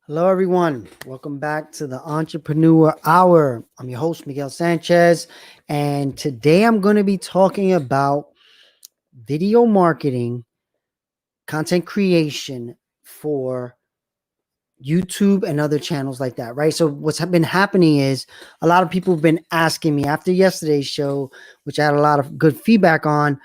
Hello, everyone. Welcome back to the Entrepreneur Hour. I'm your host, Miguel Sanchez, and today I'm going to be talking about video marketing, content creation for YouTube and other channels like that, right? So, what's been happening is a lot of people have been asking me after yesterday's show, which I had a lot of good feedback on.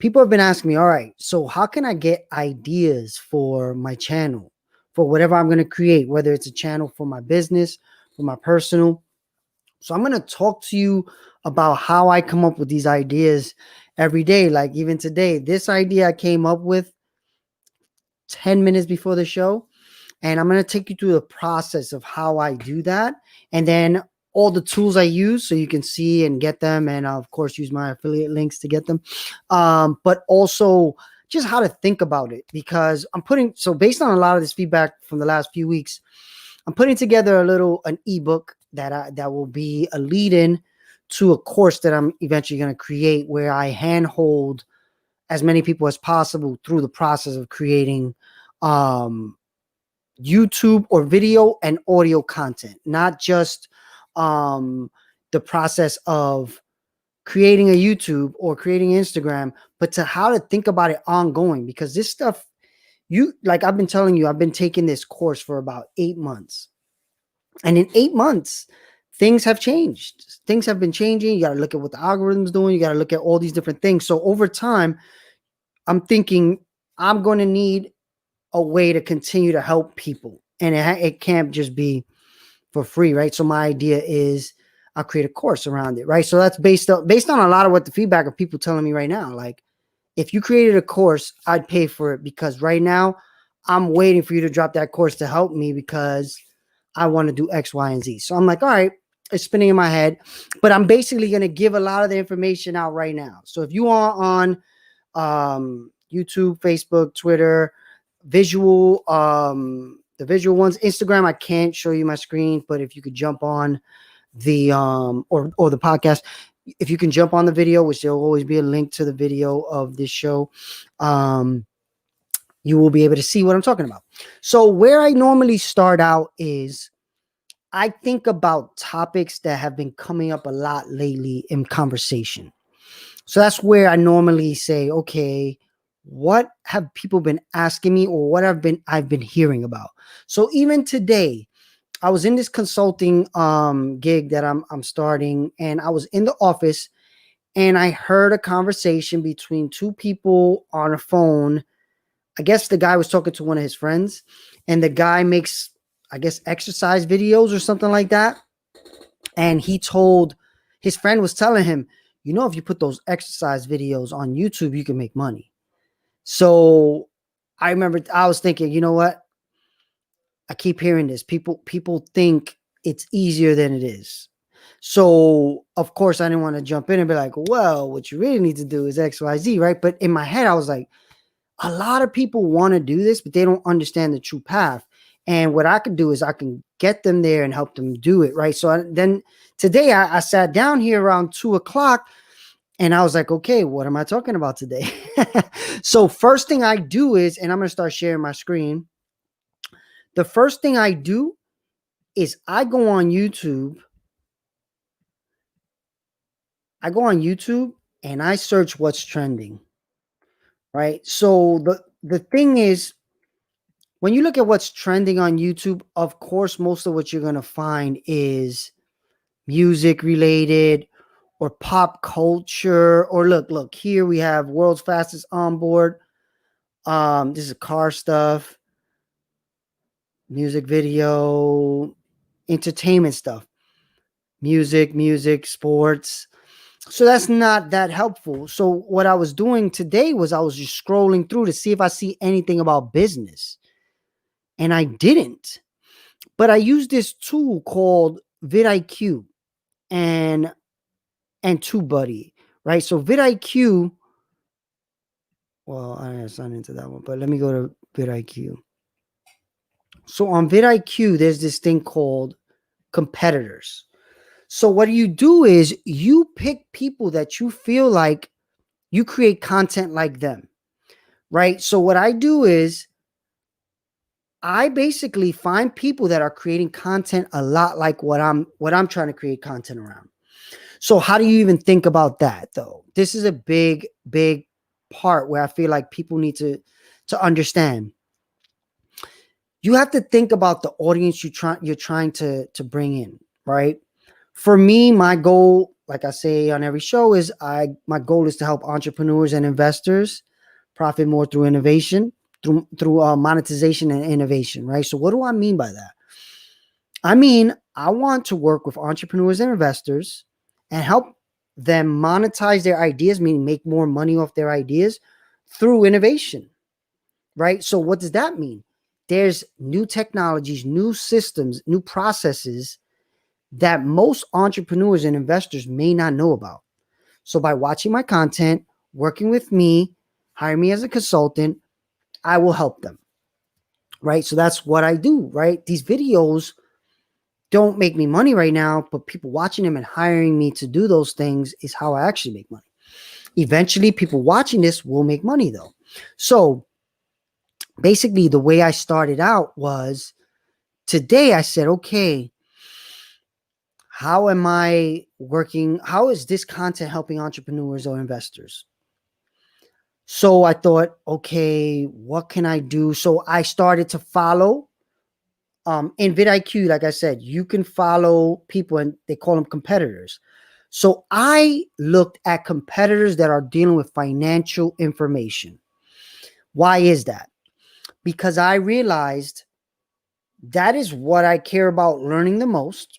People have been asking me, all right, so how can I get ideas for my channel, for whatever I'm going to create, whether it's a channel for my business, for my personal? So I'm going to talk to you about how I come up with these ideas every day. Like even today, this idea I came up with 10 minutes before the show. And I'm going to take you through the process of how I do that. And then all the tools I use so you can see and get them. And I'll, of course, use my affiliate links to get them. But also just how to think about it, because so based on a lot of this feedback from the last few weeks, I'm putting together an ebook that will be a lead-in to a course that I'm eventually going to create, where I handhold as many people as possible through the process of creating YouTube or video and audio content, not just the process of creating a YouTube or creating Instagram, but to how to think about it ongoing. Because this stuff, I've been telling you, I've been taking this course for about 8 months. And in 8 months, things have changed. Things have been changing. You got to look at what the algorithm's doing. You got to look at all these different things. So over time, I'm thinking I'm going to need a way to continue to help people. And it can't just be for free, right? So my idea is I'll create a course around it, right? So that's based on a lot of what the feedback of people telling me right now. Like, if you created a course, I'd pay for it, because right now I'm waiting for you to drop that course to help me, because I want to do X, Y, and Z. So I'm like, all right, it's spinning in my head, but I'm basically going to give a lot of the information out right now. So if you are on YouTube, Facebook, Twitter, the visual ones, Instagram, I can't show you my screen, but if you could jump on the or the podcast, if you can jump on the video, which there'll always be a link to the video of this show, you will be able to see what I'm talking about. So where I normally start out is I think about topics that have been coming up a lot lately in conversation. So that's where I normally say, okay, what have people been asking me, or what I've been hearing about? So even today, I was in this consulting gig that I'm starting, and I was in the office, and I heard a conversation between two people on a phone. I guess the guy was talking to one of his friends, and the guy makes, I guess, exercise videos or something like that. And his friend was telling him, if you put those exercise videos on YouTube, you can make money. So I remember I was thinking, you know what? I keep hearing this. People think it's easier than it is. So of course I didn't want to jump in and be like, well, what you really need to do is XYZ, right? But in my head, I was like, a lot of people want to do this, but they don't understand the true path. And what I could do is I can get them there and help them do it, right? So then today I sat down here around 2:00, and I was like, okay, what am I talking about today? So first thing I do is, and I'm going to start sharing my screen. The first thing I do is I go on YouTube. And I search what's trending, right? So the thing is, when you look at what's trending on YouTube, of course, most of what you're going to find is music related or pop culture. Or look, here we have world's fastest onboard. This is car stuff, music video, entertainment stuff, music, sports. So that's not that helpful. So what I was doing today was I was just scrolling through to see if I see anything about business. And I didn't. But I used this tool called vidIQ and TubeBuddy, right? So vidIQ, well, I signed into that one, but let me go to vidIQ. So on vidIQ, there's this thing called competitors. So what you do is you pick people that you feel like you create content like them, right? So what I do is I basically find people that are creating content a lot like what I'm trying to create content around. So how do you even think about that though? This is a big, big part where I feel like people need to understand. You have to think about the audience you're trying to bring in, right? For me, my goal, like I say on every show, is my goal is to help entrepreneurs and investors profit more through innovation, through monetization and innovation, right? So what do I mean by that? I mean, I want to work with entrepreneurs and investors and help them monetize their ideas, meaning make more money off their ideas through innovation, right? So what does that mean? There's new technologies, new systems, new processes that most entrepreneurs and investors may not know about. So by watching my content, working with me, hire me as a consultant, I will help them, right? So that's what I do, right? These videos don't make me money right now, but people watching them and hiring me to do those things is how I actually make money. Eventually, people watching this will make money though. So basically, the way I started out was today I said, okay, how am I working? How is this content helping entrepreneurs or investors? So I thought, okay, what can I do? So I started to follow in vidIQ, like I said, you can follow people and they call them competitors. So I looked at competitors that are dealing with financial information. Why is that? Because I realized that is what I care about learning the most.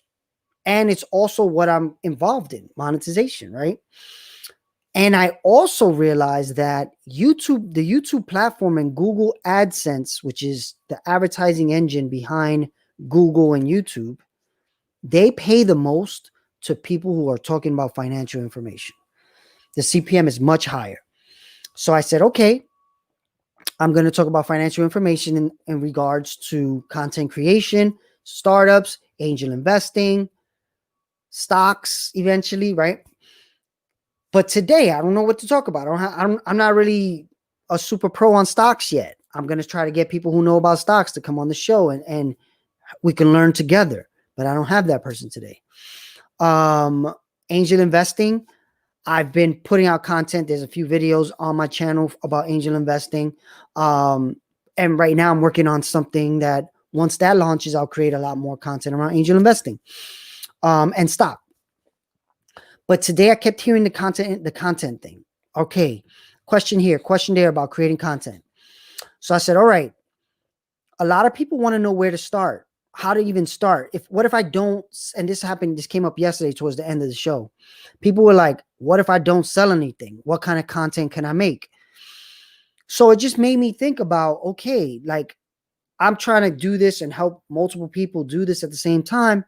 And it's also what I'm involved in, monetization, right? And I also realized that the YouTube platform and Google AdSense, which is the advertising engine behind Google and YouTube, they pay the most to people who are talking about financial information. The CPM is much higher. So I said, okay, I'm going to talk about financial information in regards to content creation, startups, angel investing, stocks eventually, right? But today, I don't know what to talk about. I'm not really a super pro on stocks yet. I'm going to try to get people who know about stocks to come on the show and we can learn together. But I don't have that person today. Angel investing. I've been putting out content. There's a few videos on my channel about angel investing. And right now I'm working on something that once that launches, I'll create a lot more content around angel investing and stock. But today I kept hearing the content thing. Okay, question here, question there about creating content. So I said, all right, a lot of people want to know where to start, how to even start. What if I don't, and this came up yesterday towards the end of the show. People were like, what if I don't sell anything? What kind of content can I make? So it just made me think about, okay, like I'm trying to do this and help multiple people do this at the same time.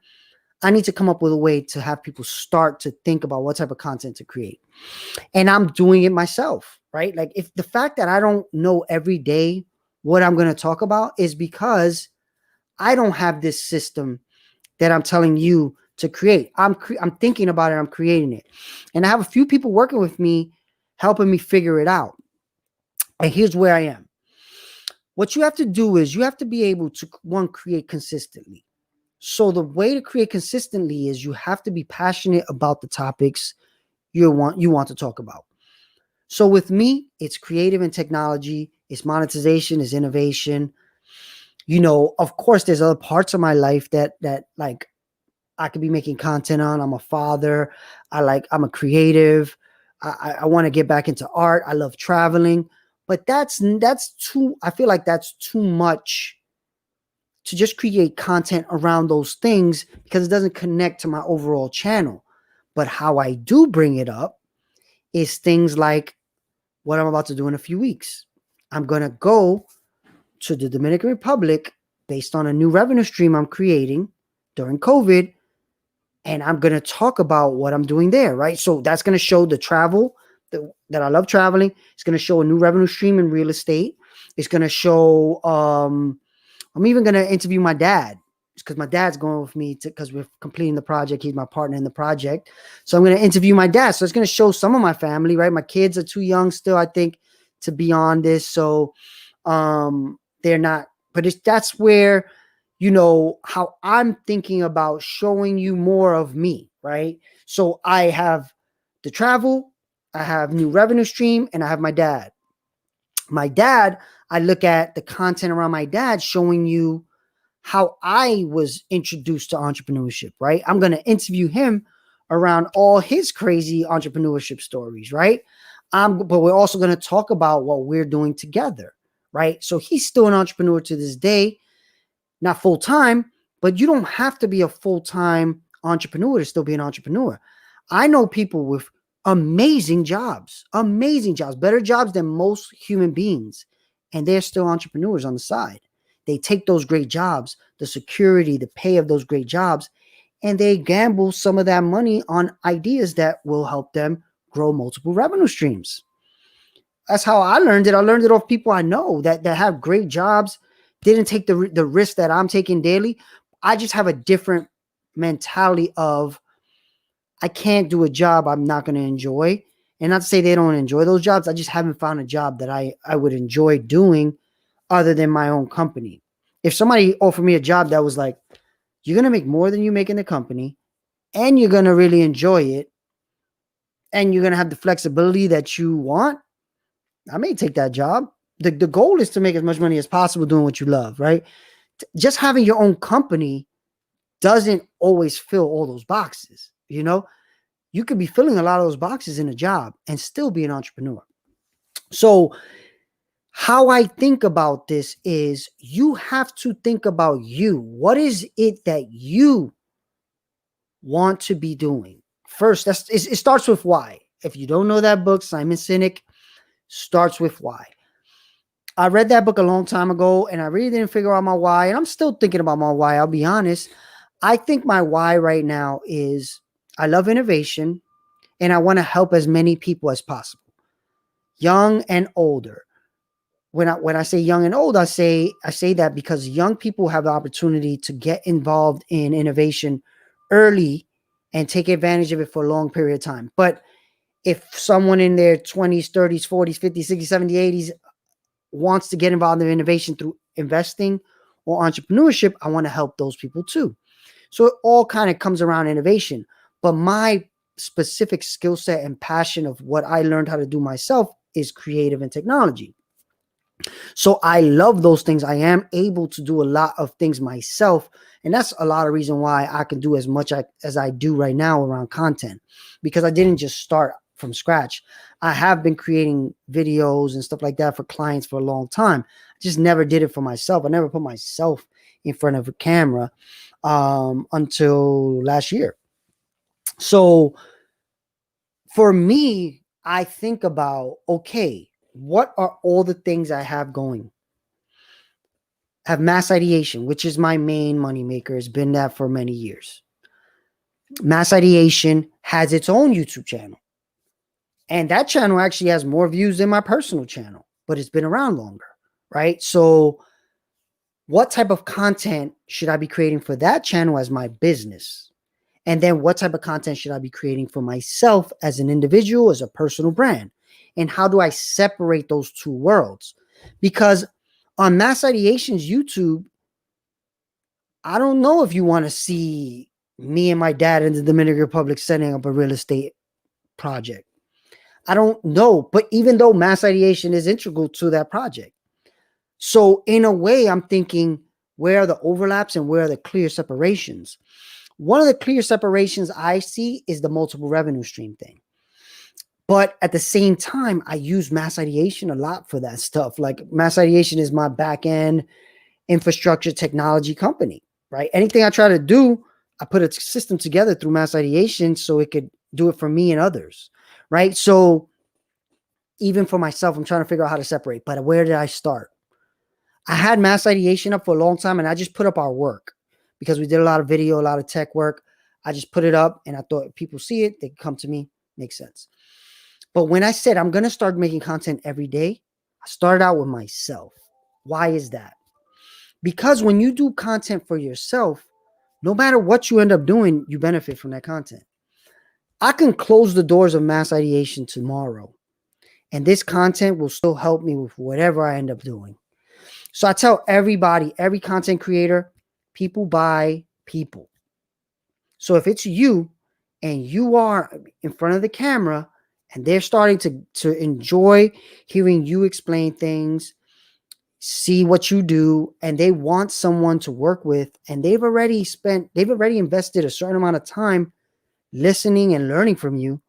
I need to come up with a way to have people start to think about what type of content to create. And I'm doing it myself, right? Like if the fact that I don't know every day what I'm going to talk about is because I don't have this system that I'm telling you to create. I'm thinking about it. I'm creating it. And I have a few people working with me, helping me figure it out. And here's where I am. What you have to do is you have to be able to, one, create consistently. So the way to create consistently is you have to be passionate about the topics you want to talk about. So with me, it's creative and technology, it's monetization, it's innovation. You know, of course, there's other parts of my life that like I could be making content on. I'm a father. I'm a creative. I want to get back into art. I love traveling, but that's too, I feel like that's too much to just create content around those things because it doesn't connect to my overall channel. But how I do bring it up is things like what I'm about to do in a few weeks. I'm going to go to the Dominican Republic based on a new revenue stream I'm creating during COVID. And I'm going to talk about what I'm doing there, right? So that's going to show the travel that I love traveling. It's going to show a new revenue stream in real estate. It's going to show, I'm even going to interview my dad because my dad's going with me because we're completing the project. He's my partner in the project. So I'm going to interview my dad. So it's going to show some of my family, right? My kids are too young still, I think, to be on this. So they're not But that's where, how I'm thinking about showing you more of me, right? So I have the travel, I have new revenue stream, and I have my dad. My dad, I look at the content around my dad showing you how I was introduced to entrepreneurship, right? I'm going to interview him around all his crazy entrepreneurship stories, right? But we're also going to talk about what we're doing together, right? So he's still an entrepreneur to this day, not full time, but you don't have to be a full time entrepreneur to still be an entrepreneur. I know people with amazing jobs, better jobs than most human beings, and they're still entrepreneurs on the side. They take those great jobs, the security, the pay of those great jobs, and they gamble some of that money on ideas that will help them grow multiple revenue streams. That's how I learned it. I learned it off people I know that have great jobs, didn't take the risk that I'm taking daily. I just have a different mentality of I can't do a job I'm not going to enjoy. And not to say they don't enjoy those jobs. I just haven't found a job that I would enjoy doing other than my own company. If somebody offered me a job that was like, you're going to make more than you make in the company and you're going to really enjoy it and you're going to have the flexibility that you want, I may take that job. The goal is to make as much money as possible doing what you love, right? Just having your own company doesn't always fill all those boxes, You could be filling a lot of those boxes in a job and still be an entrepreneur. So how I think about this is you have to think about you. What is it that you want to be doing? First, it starts with why. If you don't know that book, Simon Sinek starts with why. I read that book a long time ago and I really didn't figure out my why. And I'm still thinking about my why. I'll be honest. I think my why right now is I love innovation and I want to help as many people as possible, young and older. When I say young and old, I say that because young people have the opportunity to get involved in innovation early and take advantage of it for a long period of time. But if someone in their 20s, 30s, 40s, 50s, 60s, 70s, 80s wants to get involved in innovation through investing or entrepreneurship, I want to help those people too. So it all kind of comes around innovation. But my specific skill set and passion of what I learned how to do myself is creative and technology. So I love those things. I am able to do a lot of things myself. And that's a lot of reason why I can do as much as I do right now around content, because I didn't just start from scratch. I have been creating videos and stuff like that for clients for a long time. I just never did it for myself. I never put myself in front of a camera until last year. So for me, I think about, okay, what are all the things I have going? I have mass ideation, which is my main moneymaker. It's been that for many years. Mass ideation has its own YouTube channel. And that channel actually has more views than my personal channel, but it's been around longer, right? So what type of content should I be creating for that channel as my business? And then what type of content should I be creating for myself as an individual, as a personal brand? And how do I separate those two worlds? Because on Mass Ideation's YouTube, I don't know if you want to see me and my dad in the Dominican Republic setting up a real estate project. I don't know. But even though Mass Ideation is integral to that project. So in a way, I'm thinking, where are the overlaps and where are the clear separations? One of the clear separations I see is the multiple revenue stream thing. But at the same time, I use Mass Ideation a lot for that stuff. Like Mass Ideation is my back end infrastructure technology company, right? Anything I try to do, I put a system together through Mass Ideation so it could do it for me and others, right? So even for myself, I'm trying to figure out how to separate. But where did I start? I had Mass Ideation up for a long time and I just put up our work because we did a lot of video, a lot of tech work. I just put it up and I thought if people see it, they can come to me. Makes sense. But when I said I'm going to start making content every day, I started out with myself. Why is that? Because when you do content for yourself, no matter what you end up doing, you benefit from that content. I can close the doors of Mass Ideation tomorrow, and this content will still help me with whatever I end up doing. So I tell everybody, every content creator, people buy people. So if it's you and you are in front of the camera and they're starting to enjoy hearing you explain things, see what you do, and they want someone to work with, and they've already invested a certain amount of time listening and learning from you,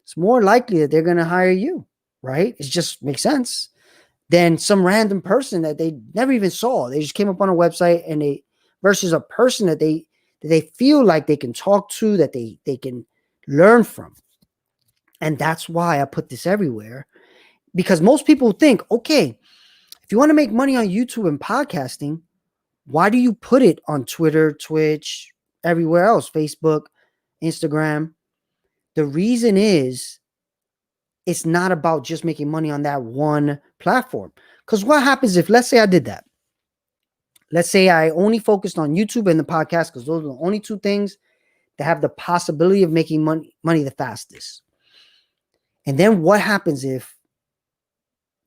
it's more likely that they're going to hire you, right? It just makes sense than some random person that they never even saw. They just came up on a website and they versus a person that they feel like they can talk to, that they can learn from. And that's why I put this everywhere, because most people think, okay, if you want to make money on YouTube and podcasting, why do you put it on Twitter, Twitch, everywhere else, Facebook, Instagram? The reason is it's not about just making money on that one platform. Because what happens if, let's say I did that. Let's say I only focused on YouTube and the podcast because those are the only two things that have the possibility of making money the fastest. And then what happens if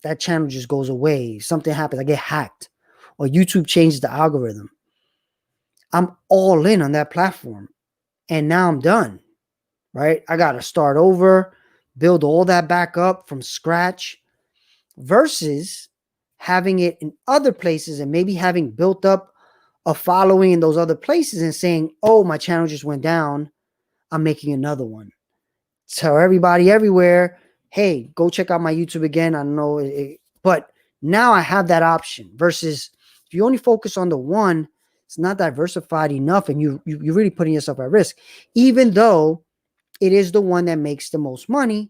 that channel just goes away? Something happens, I get hacked, or YouTube changes the algorithm. I'm all in on that platform. And now I'm done, right? I got to start over, build all that back up from scratch, versus having it in other places and maybe having built up a following in those other places and saying, oh, my channel just went down, I'm making another one. Tell everybody everywhere, hey, go check out my YouTube again. I don't know, but now I have that option, versus if you only focus on the one, it's not diversified enough, and you're really putting yourself at risk. Even though it is the one that makes the most money,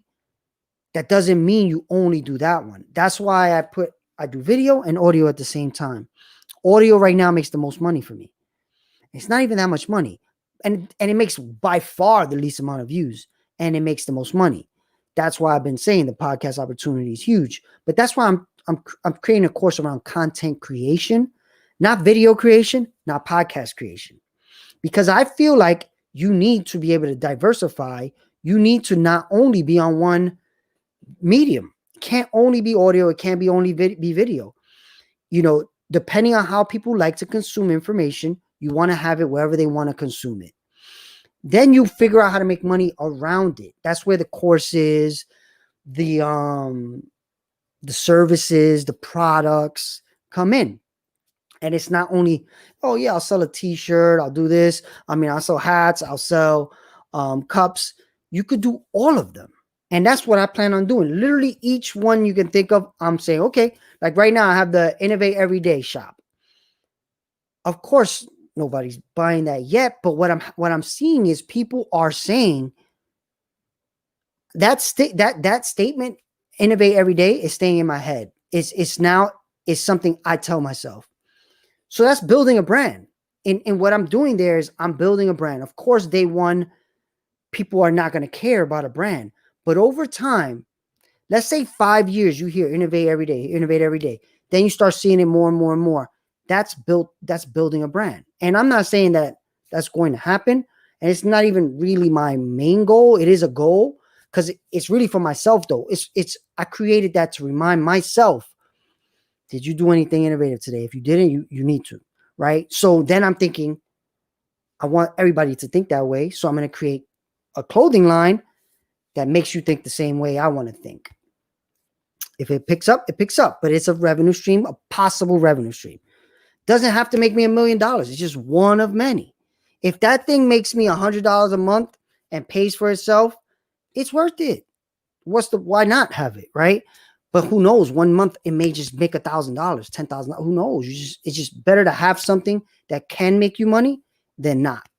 that doesn't mean you only do that one. That's why I do video and audio at the same time. Audio right now makes the most money for me. It's not even that much money. And it makes by far the least amount of views, and it makes the most money. That's why I've been saying the podcast opportunity is huge. But that's why I'm creating a course around content creation, not video creation, not podcast creation. Because I feel like you need to be able to diversify. You need to not only be on one medium. It can't only be audio. It can't be only be video. Depending on how people like to consume information, you want to have it wherever they want to consume it. Then you figure out how to make money around it. That's where the courses, the services, the products come in. And it's not only, oh yeah, I'll sell a t-shirt, I'll do this. I'll sell hats, I'll sell cups. You could do all of them. And that's what I plan on doing. Literally each one you can think of, I'm saying, okay, like right now I have the Innovate Everyday shop. Of course, nobody's buying that yet, but what I'm seeing is people are saying that statement, Innovate Every Day, is staying in my head. It's something I tell myself. So that's building a brand. And what I'm doing there is I'm building a brand. Of course, day one, people are not going to care about a brand. But over time, let's say 5 years, you hear Innovate Every Day. Then you start seeing it more and more and more. That's building a brand. And I'm not saying that that's going to happen. And it's not even really my main goal. It is a goal because it's really for myself though. I created that to remind myself, did you do anything innovative today? If you didn't, you need to, right? So then I'm thinking, I want everybody to think that way. So I'm going to create a clothing line that makes you think the same way I want to think. If it picks up, it picks up, but it's a revenue stream, a possible revenue stream. Doesn't have to make me $1 million. It's just one of many. If that thing makes me $100 a month and pays for itself, it's worth it. Why not have it, right? But who knows? 1 month it may just make $1,000, $10,000. Who knows? It's just better to have something that can make you money than not,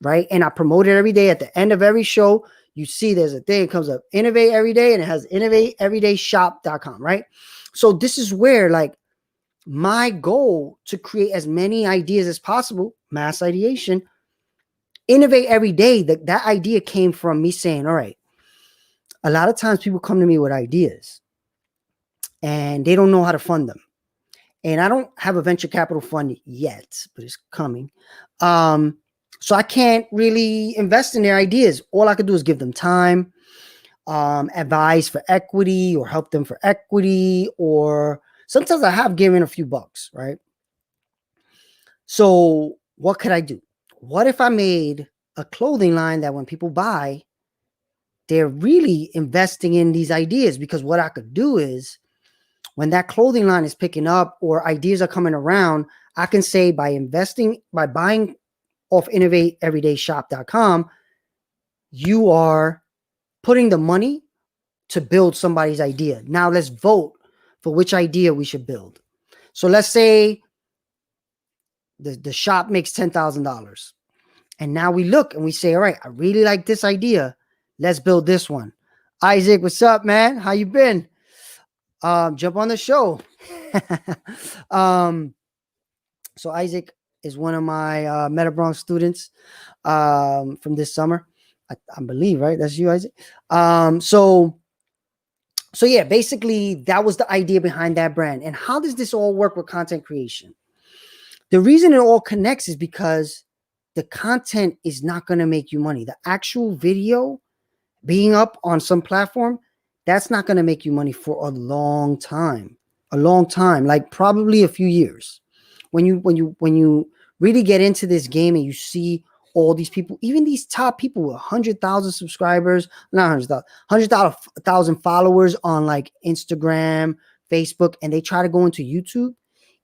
right? And I promote it every day. At the end of every show, you see there's a thing that comes up, Innovate Every Day, and it has innovateeverydayshop.com, right? So this is where like my goal to create as many ideas as possible, mass ideation, innovate every day. That idea came from me saying, all right, a lot of times people come to me with ideas and they don't know how to fund them. And I don't have a venture capital fund yet, but it's coming. So I can't really invest in their ideas. All I could do is give them time, advise for equity or help them for equity or Sometimes I have given a few bucks, right? So what could I do? What if I made a clothing line that when people buy, they're really investing in these ideas? Because what I could do is when that clothing line is picking up or ideas are coming around, I can say by buying off innovateeverydayshop.com, you are putting the money to build somebody's idea. Now let's vote for which idea we should build. So let's say the shop makes $10,000. And now we look and we say, all right, I really like this idea. Let's build this one. Isaac, what's up, man? How you been? Jump on the show. So Isaac is one of my Meta Bronx students from this summer. I believe, right? That's you, Isaac. So yeah, basically that was the idea behind that brand. And how does this all work with content creation? The reason it all connects is because the content is not going to make you money. The actual video being up on some platform, that's not going to make you money for a long time. Like probably a few years. When you really get into this game and you see all these people, even these top people with 100,000 subscribers, not 100,000 followers on like Instagram, Facebook, and they try to go into YouTube,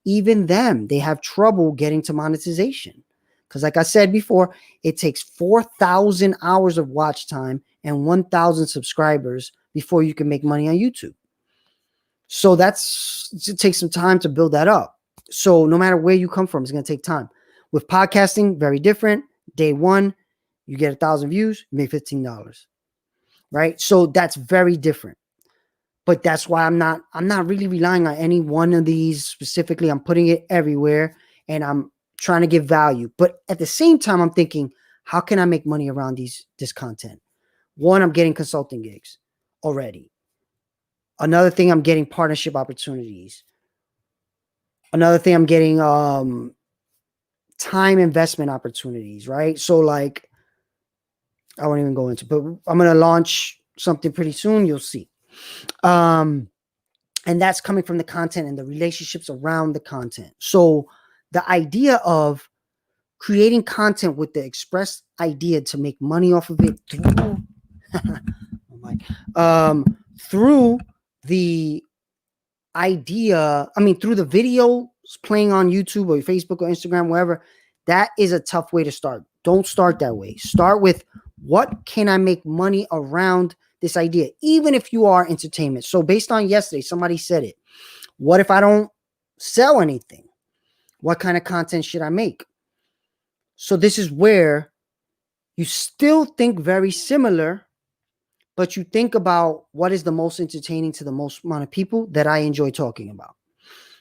even them, they have trouble getting to monetization. Because like I said before, it takes 4,000 hours of watch time and 1,000 subscribers before you can make money on YouTube. So it takes some time to build that up. So no matter where you come from, it's going to take time. With podcasting, very different. Day one, you get 1,000 views, you make $15, right? So that's very different. But that's why I'm not really relying on any one of these specifically. I'm putting it everywhere and I'm trying to give value. But at the same time, I'm thinking, how can I make money around this content? One, I'm getting consulting gigs already. Another thing, I'm getting partnership opportunities. Another thing, I'm getting time investment opportunities, right? So like, I won't even go into, but I'm going to launch something pretty soon. You'll see. And that's coming from the content and the relationships around the content. So the idea of creating content with the express idea to make money off of it through, through the idea, through the video playing on YouTube or Facebook or Instagram, wherever, that is a tough way to start. Don't start that way. Start with, what can I make money around this idea, even if you are entertainment? So based on yesterday, somebody said it. What if I don't sell anything? What kind of content should I make? So this is where you still think very similar, but you think about what is the most entertaining to the most amount of people that I enjoy talking about.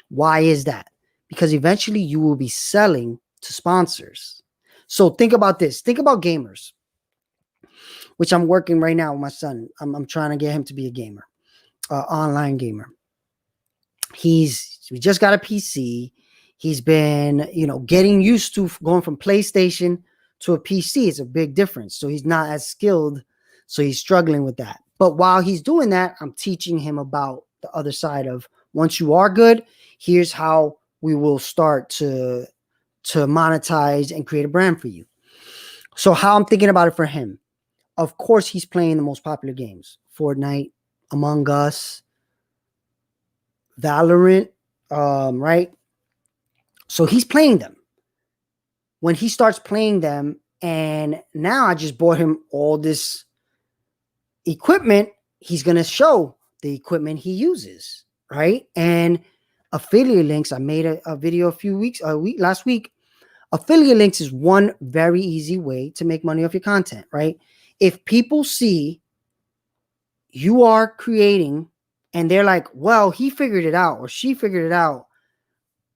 Why is that? Because eventually you will be selling to sponsors. So think about this. Think about gamers, which I'm working right now with my son. I'm trying to get him to be a gamer, online gamer. We just got a PC. He's been, getting used to going from PlayStation to a PC. It's a big difference. So he's not as skilled. So he's struggling with that. But while he's doing that, I'm teaching him about the other side of, once you are good, here's how we will start to monetize and create a brand for you. So how I'm thinking about it for him. Of course, he's playing the most popular games: Fortnite, Among Us, Valorant, right? So he's playing them. When he starts playing them, and now I just bought him all this equipment, he's going to show the equipment he uses, right? And affiliate links, I made a video last week. Affiliate links is one very easy way to make money off your content, right? If people see you are creating and they're like, well, he figured it out or she figured it out,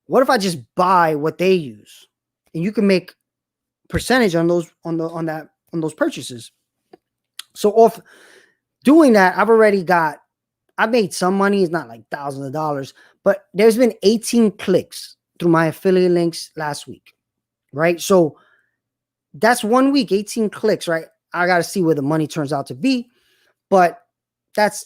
what if I just buy what they use? And you can make percentage on those those purchases. So off doing that, I've made some money. It's not like thousands of dollars, but there's been 18 clicks through my affiliate links last week, right? So that's 1 week, 18 clicks, right? I got to see where the money turns out to be, but that's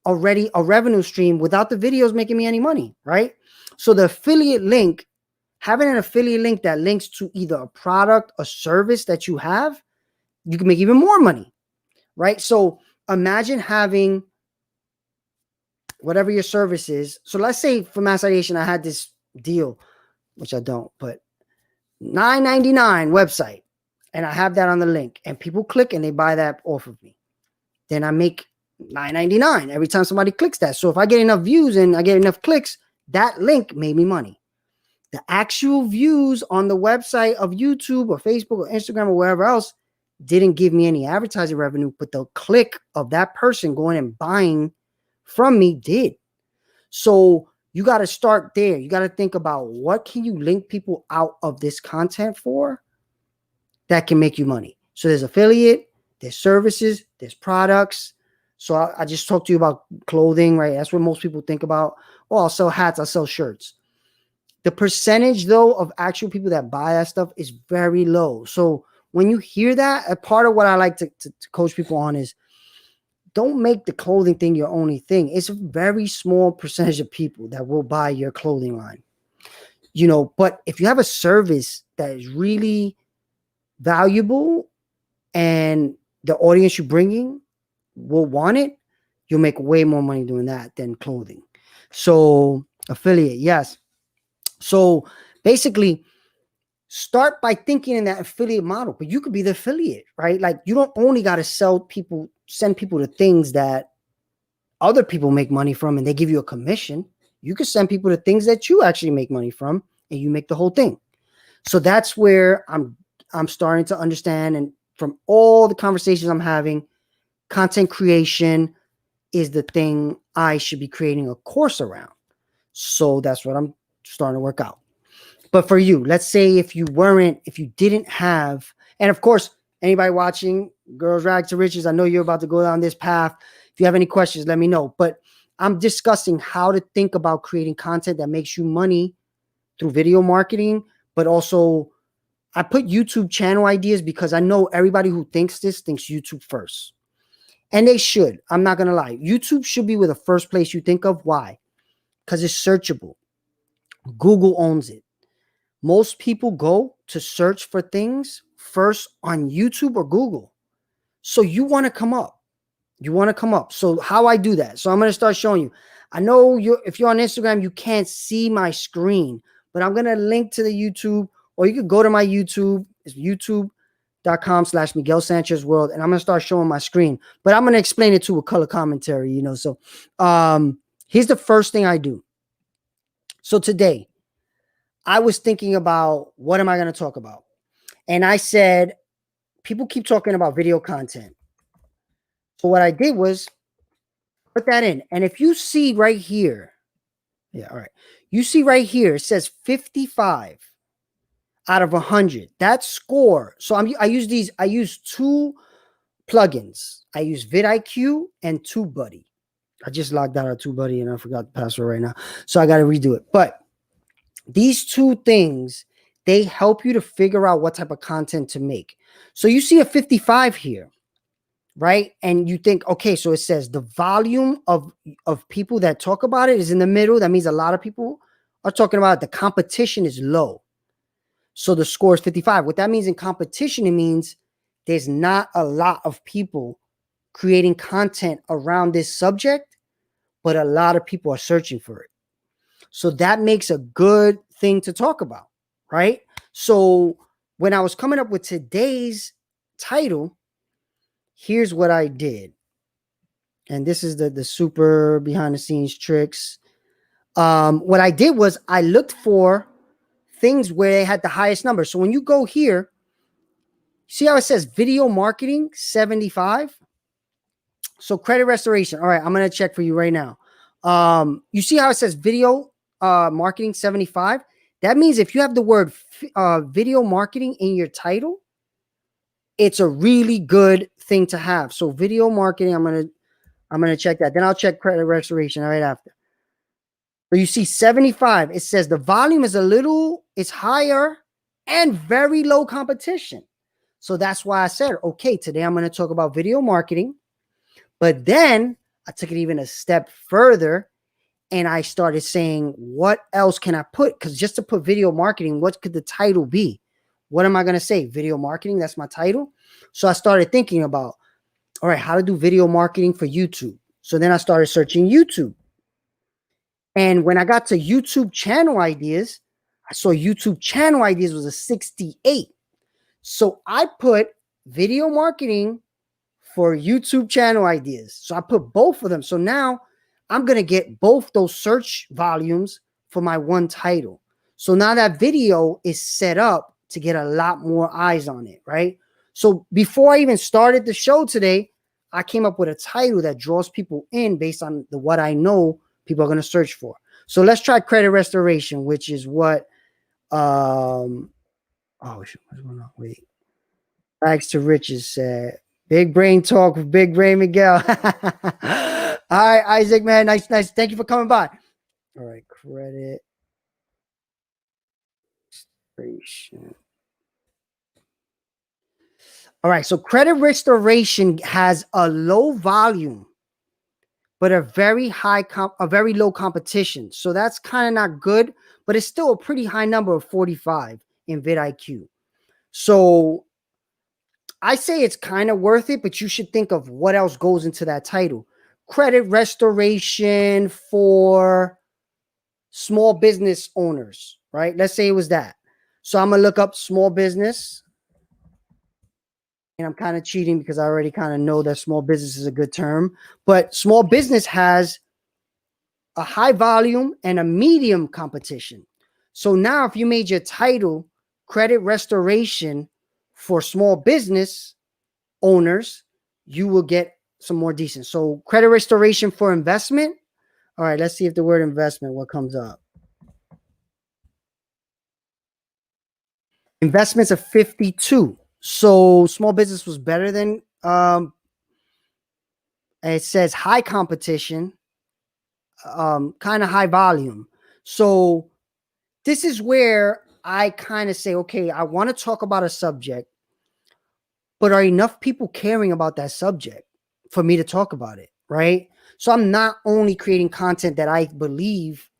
already a revenue stream without the videos making me any money, right? So the affiliate link, having an affiliate link that links to either a product, a service that you have, you can make even more money, right? So imagine having whatever your service is. So let's say for mass ideation, I had this deal, which I don't, but $9.99 website, and I have that on the link, and people click and they buy that off of me. Then I make $9.99 every time somebody clicks that. So if I get enough views and I get enough clicks, that link made me money. The actual views on the website of YouTube or Facebook or Instagram or wherever else didn't give me any advertising revenue, but the click of that person going and buying from me did. So you got to start there. You got to think about what can you link people out of this content for that can make you money. So there's affiliate, there's services, there's products. So I just talked to you about clothing, right? That's what most people think about. Oh, I'll sell hats, I'll sell shirts. The percentage, though, of actual people that buy that stuff is very low. So when you hear that, a part of what I like to coach people on is don't make the clothing thing your only thing. It's a very small percentage of people that will buy your clothing line. But if you have a service that is really valuable and the audience you're bringing will want it, you'll make way more money doing that than clothing. So affiliate, yes. So basically, start by thinking in that affiliate model, but you could be the affiliate, right? Like you don't only got to send people to things that other people make money from and they give you a commission. You could send people to things that you actually make money from and you make the whole thing. So that's where I'm starting to understand. And from all the conversations I'm having, content creation is the thing I should be creating a course around. So that's what I'm starting to work out. But for you, let's say if you didn't have, and of course, anybody watching Girls Rag to Riches, I know you're about to go down this path. If you have any questions, let me know. But I'm discussing how to think about creating content that makes you money through video marketing, but also I put YouTube channel ideas because I know everybody who thinks YouTube first. And they should. I'm not going to lie. YouTube should be the first place you think of. Why? Because it's searchable. Google owns it. Most people go to search for things first on YouTube or Google. So you want to come up. So how I do that? So I'm going to start showing you. I know if you're on Instagram, you can't see my screen, but I'm going to link to the YouTube, or you could go to my YouTube. It's youtube.com/Miguel Sanchez World. And I'm going to start showing my screen, but I'm going to explain it to a color commentary, So here's the first thing I do. So today, I was thinking about what am I going to talk about? And I said, people keep talking about video content. So what I did was put that in. And if you see right here, all right. You see right here, it says 55 out of 100. That score. So I use two plugins. I use vidIQ and TubeBuddy. I just logged out of TubeBuddy and I forgot the password right now. So I got to redo it. But these two things, they help you to figure out what type of content to make. So you see a 55 here, right? And you think, okay, so it says the volume of people that talk about it is in the middle. That means a lot of people are talking about it. The competition is low. So the score is 55. What that means in competition, it means there's not a lot of people creating content around this subject, but a lot of people are searching for it. So that makes a good thing to talk about, right? So when I was coming up with today's title, here's what I did. And this is the super behind the scenes tricks. What I did was I looked for things where they had the highest number. So when you go here, see how it says video marketing 75? So credit restoration. All right, I'm going to check for you right now. You see how it says video marketing 75? That means if you have the word video marketing in your title, it's a really good thing to have. So video marketing, I'm gonna check that. Then I'll check credit restoration right after. So you see 75. It says the volume is it's higher and very low competition. So that's why I said, okay, today I'm going to talk about video marketing. But then I took it even a step further and I started saying, what else can I put? Because just to put video marketing, what could the title be? What am I going to say? Video marketing, that's my title. So I started thinking about, all right, how to do video marketing for YouTube. So then I started searching YouTube. And when I got to YouTube channel ideas, I saw YouTube channel ideas was a 68. So I put video marketing for YouTube channel ideas. So I put both of them. So now I'm going to get both those search volumes for my one title. So now that video is set up to get a lot more eyes on it, right? So before I even started the show today, I came up with a title that draws people in based on what I know people are going to search for. So let's try credit restoration, which is what oh shit, what's going on? Wait. Rags to riches said. Big brain talk with Big Brain Miguel. All right, Isaac, man. Nice. Thank you for coming by. All right, credit restoration. All right, so credit restoration has a low volume, but a very low competition. So that's kind of not good, but it's still a pretty high number of 45 in vidIQ. So I say it's kind of worth it, but you should think of what else goes into that title. Credit restoration for small business owners, right? Let's say it was that. So I'm going to look up small business. And I'm kind of cheating because I already kind of know that small business is a good term. But small business has a high volume and a medium competition. So now if you made your title credit restoration for small business owners, you will get some more decent. So credit restoration for investment. All right, let's see if the word investment, what comes up. Investments of 52. So small business was better than, it says high competition, kind of high volume. So this is where I kind of say, okay, I want to talk about a subject, but are enough people caring about that subject for me to talk about it, right? So I'm not only creating content that I believe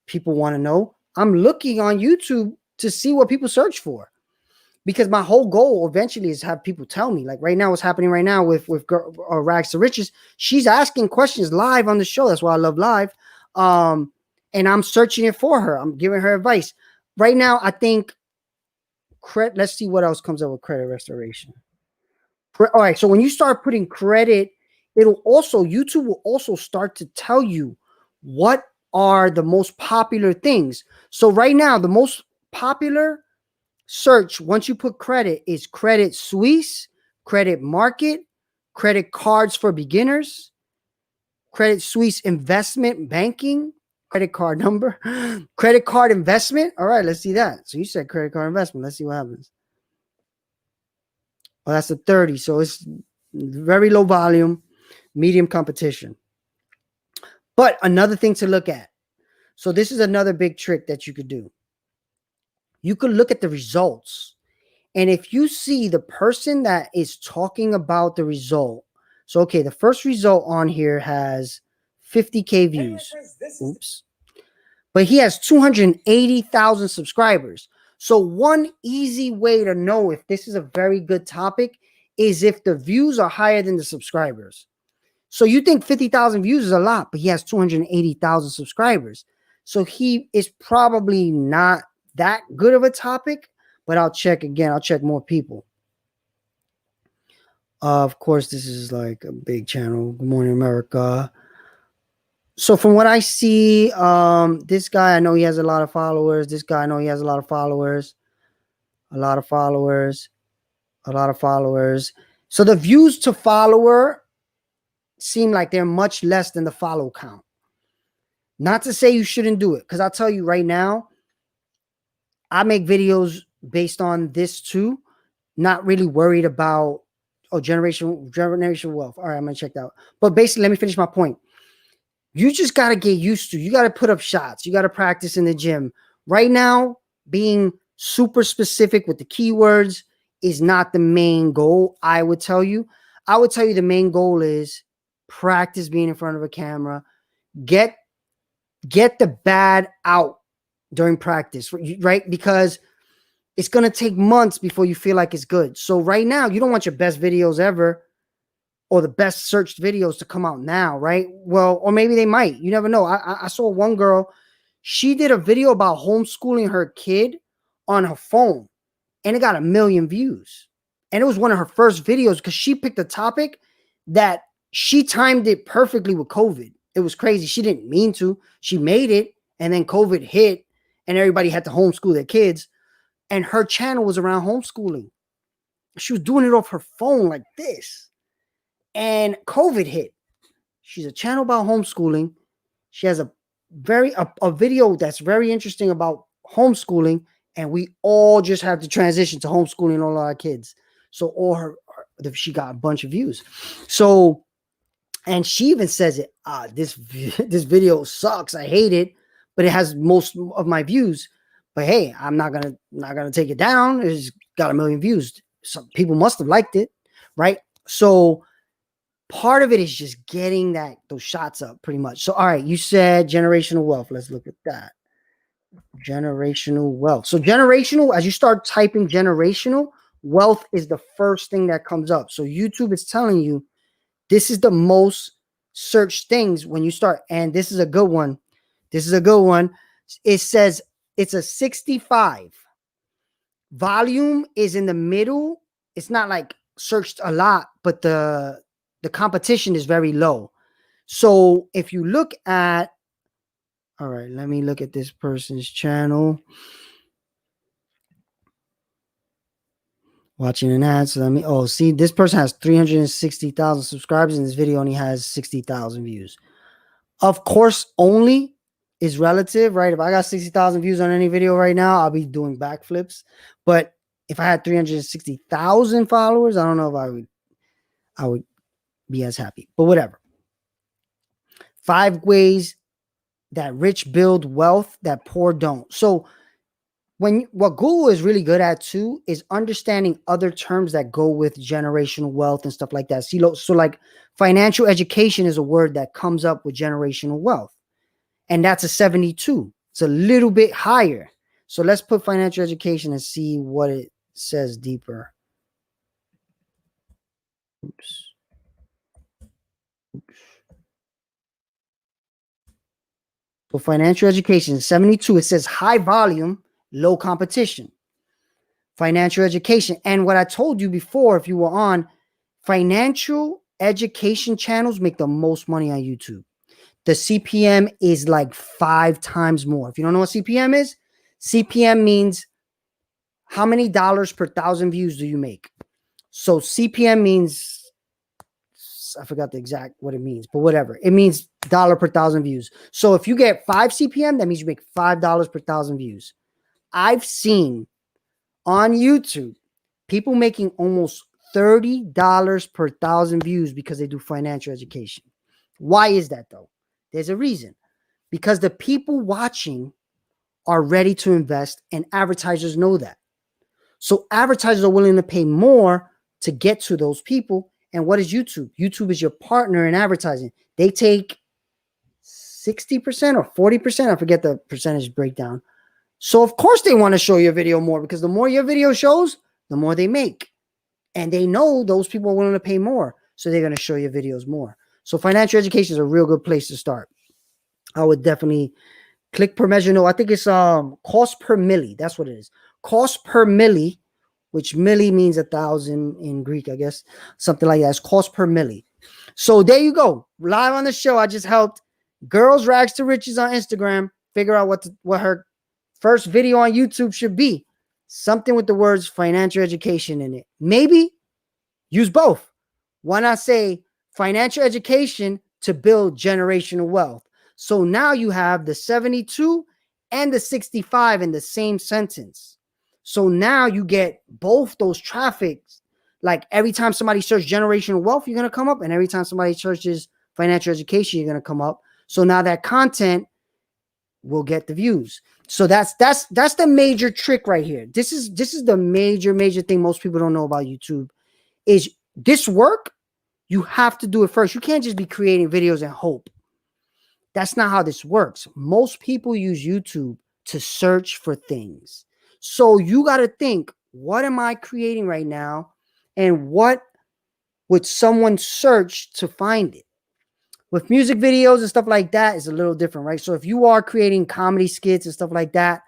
people want to know, I'm looking on YouTube to see what people search for. Because my whole goal eventually is have people tell me, like right now, what's happening right now with Rags to Riches. She's asking questions live on the show. That's why I love live. And I'm searching it for her. I'm giving her advice. Right now, I think let's see what else comes up with credit restoration. All right. So when you start putting credit, YouTube will also start to tell you what are the most popular things. So right now, the most popular search once you put credit is Credit Suisse, Credit Market, Credit Cards for Beginners, Credit Suisse Investment Banking, credit card number, credit card investment. All right, let's see that. So you said credit card investment. Let's see what happens. Well, that's a 30. So it's very low volume, medium competition. But another thing to look at. So this is another big trick that you could do. You could look at the results. And if you see the person that is talking about the result, so okay, the first result on here has 50K views. Oops. But he has 280,000 subscribers. So one easy way to know if this is a very good topic is if the views are higher than the subscribers. So you think 50,000 views is a lot, but he has 280,000 subscribers. So he is probably not that good of a topic. But I'll check again. I'll check more people. Of course, this is like a big channel. Good Morning America. So from what I see, this guy, I know he has a lot of followers. This guy, I know he has a lot of followers. A lot of followers. A lot of followers. So the views to follower seem like they're much less than the follow count. Not to say you shouldn't do it, because I'll tell you right now, I make videos based on this too. Not really worried about generational wealth. All right, I'm gonna check that out. But basically, let me finish my point. You just gotta get used to. You gotta put up shots. You gotta practice in the gym. Right now, being super specific with the keywords is not the main goal. I would tell you. The main goal is practice being in front of a camera, get the bad out during practice, right? Because it's going to take months before you feel like it's good. So right now, you don't want your best videos ever or the best searched videos to come out now, right? Well, or maybe they might. You never know. I saw one girl, she did a video about homeschooling her kid on her phone, and it got 1 million views. And it was one of her first videos because she picked a topic that she timed it perfectly with COVID. It was crazy. She didn't mean to. She made it, and then COVID hit, and everybody had to homeschool their kids. And her channel was around homeschooling. She was doing it off her phone like this. And COVID hit. She's a channel about homeschooling. She has a video that's very interesting about homeschooling, and we all just have to transition to homeschooling all our kids. So she got a bunch of views. So, and she even says it, this video sucks. I hate it, but it has most of my views. But hey, I'm not gonna take it down. It's got 1 million views. Some people must have liked it, right? So part of it is just getting those shots up pretty much. So, all right, you said generational wealth. Let's look at that. Generational wealth. So generational, as you start typing generational, wealth is the first thing that comes up. So YouTube is telling you this is the most searched things when you start. And this is a good one. It says it's a 65. Volume is in the middle. It's not like searched a lot, but the competition is very low. So if you look at, all right, let me look at this person's channel. Watching an ad. So see, this person has 360,000 subscribers, and this video only has 60,000 views. Of course, only is relative, right? If I got 60,000 views on any video right now, I'll be doing backflips. But if I had 360,000 followers, I don't know if I would be as happy, but whatever. 5 ways that rich build wealth that poor don't. So what Google is really good at too is understanding other terms that go with generational wealth and stuff like that. So like financial education is a word that comes up with generational wealth, and that's a 72. It's a little bit higher. So let's put financial education and see what it says deeper. Oops. So financial education, 72, it says high volume, low competition. Financial education. And what I told you before, if you were on, financial education channels make the most money on YouTube. The CPM is like 5 times more. If you don't know what CPM is, CPM means how many dollars per 1,000 views do you make? So CPM means, I forgot the exact what it means, but whatever. It means dollar per 1,000 views. So if you get 5 CPM, that means you make $5 per 1,000 views. I've seen on YouTube people making almost $30 per 1,000 views because they do financial education. Why is that though? There's a reason. Because the people watching are ready to invest, and advertisers know that. So advertisers are willing to pay more to get to those people. And what is YouTube? YouTube is your partner in advertising. They take 60% or 40%. I forget the percentage breakdown. So of course they want to show your video more, because the more your video shows, the more they make. And they know those people are willing to pay more. So they're going to show your videos more. So financial education is a real good place to start. I would definitely click per measure. No, I think it's cost per milli. That's what it is. Cost per milli, which milli means 1,000 in Greek, I guess. Something like that. It's cost per milli. So there you go. Live on the show, I just helped Girls Rags to Riches on Instagram figure out what her first video on YouTube should be. Something with the words financial education in it. Maybe use both. Why not say financial education to build generational wealth? So now you have the 72 and the 65 in the same sentence. So now you get both those traffics. Like every time somebody searches generational wealth, you're going to come up. And every time somebody searches financial education, you're going to come up. So now that content will get the views. So that's the major trick right here. This is the major thing most people don't know about YouTube is this work You have to do it first. You can't just be creating videos and hope. That's not how this works. Most people use YouTube to search for things. So you got to think, what am I creating right now? And what would someone search to find it? With music videos and stuff like that, it's a little different, right? So if you are creating comedy skits and stuff like that,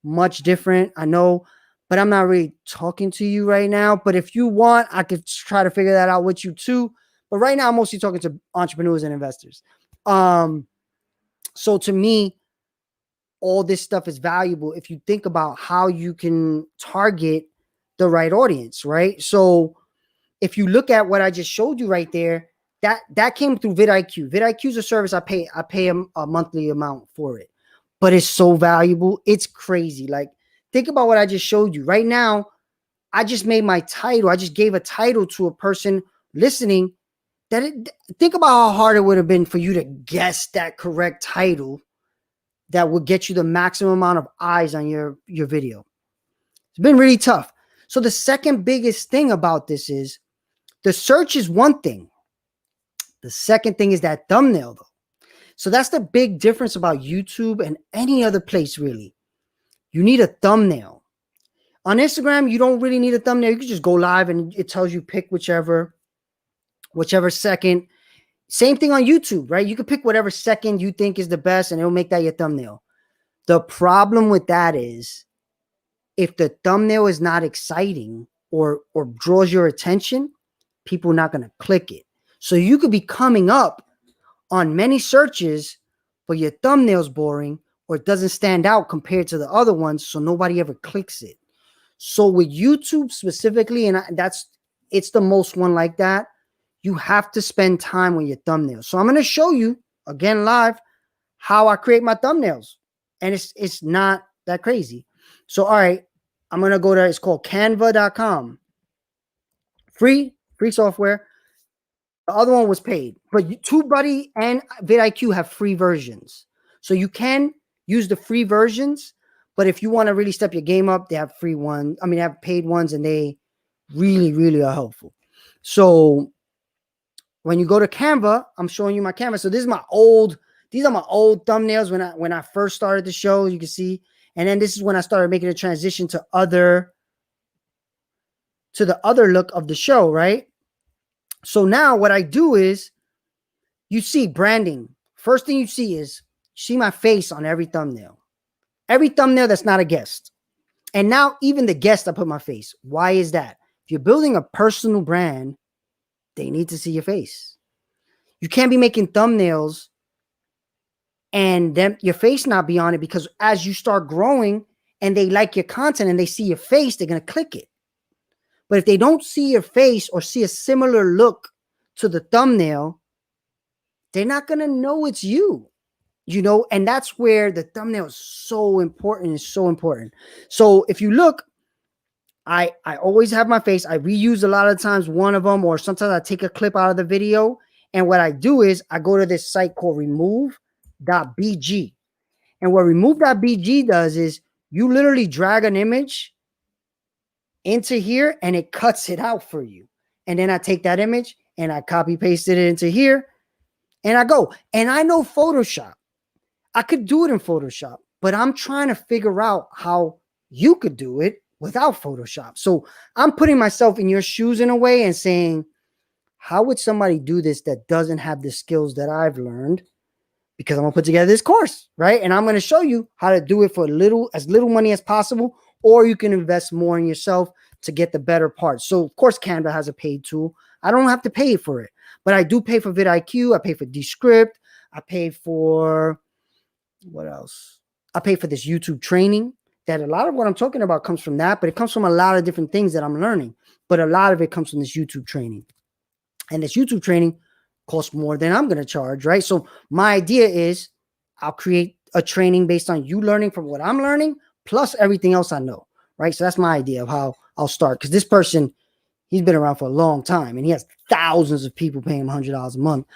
much different, I know, but I'm not really talking to you right now. But if you want, I could try to figure that out with you too. But right now, I'm mostly talking to entrepreneurs and investors. So to me, all this stuff is valuable if you think about how you can target the right audience, right? So if you look at what I just showed you right there, that came through vidIQ. vidIQ is a service I pay a monthly amount for it, but it's so valuable. It's crazy. Like, think about what I just showed you right now. I just made my title. I just gave a title to a person listening. Think about how hard it would have been for you to guess that correct title that would get you the maximum amount of eyes on your video. It's been really tough. So the second biggest thing about this is the search is one thing. The second thing is that thumbnail, though. So that's the big difference about YouTube and any other place, really. You need a thumbnail. On Instagram, you don't really need a thumbnail. You can just go live and it tells you pick whichever second. Same thing on YouTube, right? You can pick whatever second you think is the best and it'll make that your thumbnail. The problem with that is if the thumbnail is not exciting or draws your attention, people are not going to click it. So you could be coming up on many searches, but your thumbnail's boring or it doesn't stand out compared to the other ones, so nobody ever clicks it. So with YouTube specifically, and it's the most one like that, you have to spend time with your thumbnails. So I'm going to show you, again live, how I create my thumbnails. And it's not that crazy. So, all right, I'm going to go there. It's called canva.com. Free software. The other one was paid, but TubeBuddy and vidIQ have free versions. So you can use the free versions, but if you want to really step your game up, they have free ones. I mean, they have paid ones and they really, really are helpful. So when you go to Canva, I'm showing you my Canva. So these are my old thumbnails when I first started the show, you can see. And then this is when I started making a transition to the other look of the show, right? So now what I do is, you see branding. First thing you see my face on every thumbnail. Every thumbnail that's not a guest. And now even the guest, I put my face. Why is that? If you're building a personal brand, they need to see your face. You can't be making thumbnails and then your face not be on it, because as you start growing and they like your content and they see your face, they're going to click it. But if they don't see your face or see a similar look to the thumbnail, they're not going to know it's you, and that's where the thumbnail is so important. It's so important. So if you look, I always have my face. I reuse a lot of times one of them, or sometimes I take a clip out of the video. And what I do is I go to this site called remove.bg. And what remove.bg does is you literally drag an image into here and it cuts it out for you. And then I take that image and I copy pasted it into here and I go. And I know Photoshop. I could do it in Photoshop, but I'm trying to figure out how you could do it without Photoshop. So I'm putting myself in your shoes in a way and saying, how would somebody do this that doesn't have the skills that I've learned? Because I'm going to put together this course, right? And I'm going to show you how to do it for as little money as possible, or you can invest more in yourself to get the better parts. So, of course, Canva has a paid tool. I don't have to pay for it, but I do pay for vidIQ. I pay for Descript. I pay for, what else? I pay for this YouTube training that a lot of what I'm talking about comes from that, but it comes from a lot of different things that I'm learning. But a lot of it comes from this YouTube training. And this YouTube training costs more than I'm going to charge, right? So my idea is I'll create a training based on you learning from what I'm learning, plus everything else I know, right? So that's my idea of how I'll start. Because this person, he's been around for a long time and he has thousands of people paying him $100 a month.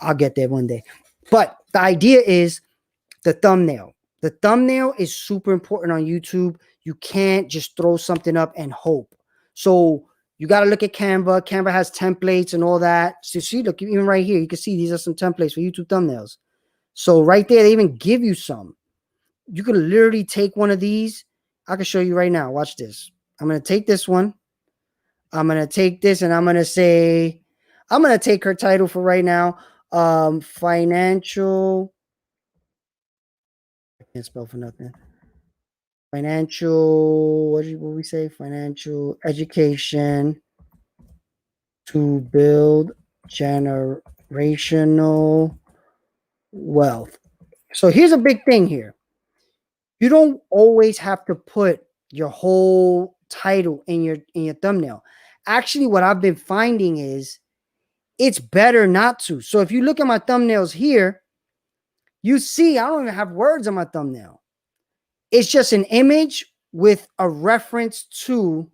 I'll get there one day. But the idea is the thumbnail. The thumbnail is super important on YouTube. You can't just throw something up and hope. So You got to look at Canva. Canva has templates and all that. So see, look, even right here, you can see these are some templates for YouTube thumbnails. So right there, they even give you some. You can literally take one of these. I can show you right now. Watch this. I'm going to take this one. I'm going to take this and I'm going to say, I'm going to take her title for right now. Financial. I can't spell for nothing. Financial, what we say? Financial education to build generational wealth. So here's a big thing here. You don't always have to put your whole title in your thumbnail. Actually, what I've been finding is it's better not to. So if you look at my thumbnails here, you see I don't even have words on my thumbnail. It's just an image with a reference to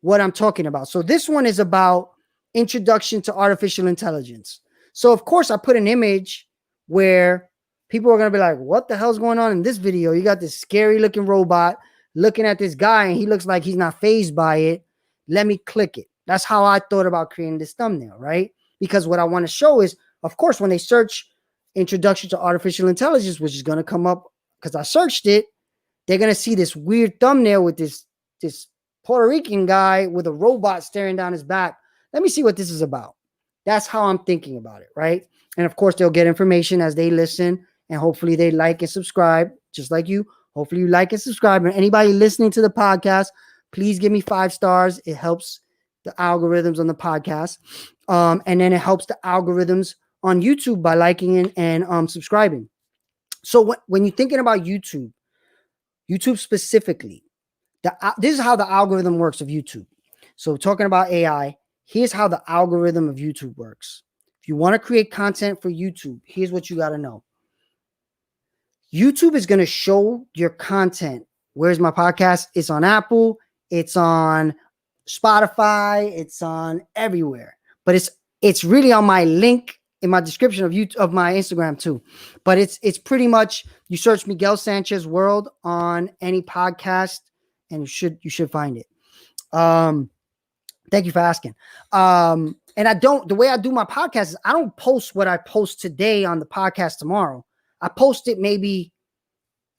what I'm talking about. So this one is about introduction to artificial intelligence. So of course I put an image where people are going to be like, what the hell's going on in this video? You got this scary looking robot looking at this guy and he looks like he's not fazed by it. Let me click it. That's how I thought about creating this thumbnail, right? Because what I want to show is, of course, when they search introduction to artificial intelligence, which is going to come up because I searched it, they're going to see this weird thumbnail with this Puerto Rican guy with a robot staring down his back. Let me see what this is about. That's how I'm thinking about it, right? And of course, they'll get information as they listen, and hopefully they like and subscribe, just like you. Hopefully you like and subscribe. And anybody listening to the podcast, please give me 5 stars. It helps the algorithms on the podcast. And then it helps the algorithms on YouTube by liking and subscribing. So when you're thinking about YouTube specifically, this is how the algorithm works of YouTube. So talking about AI, here's how the algorithm of YouTube works. If you want to create content for YouTube, here's what you got to know. YouTube is going to show your content. Where's my podcast? It's on Apple. It's on Spotify. It's on everywhere. But it's really on my link in my description of YouTube, of my Instagram too. But it's pretty much, you search Miguel Sanchez World on any podcast and you should find it. Thank you for asking. And the way I do my podcast is I don't post what I post today on the podcast tomorrow. I post it maybe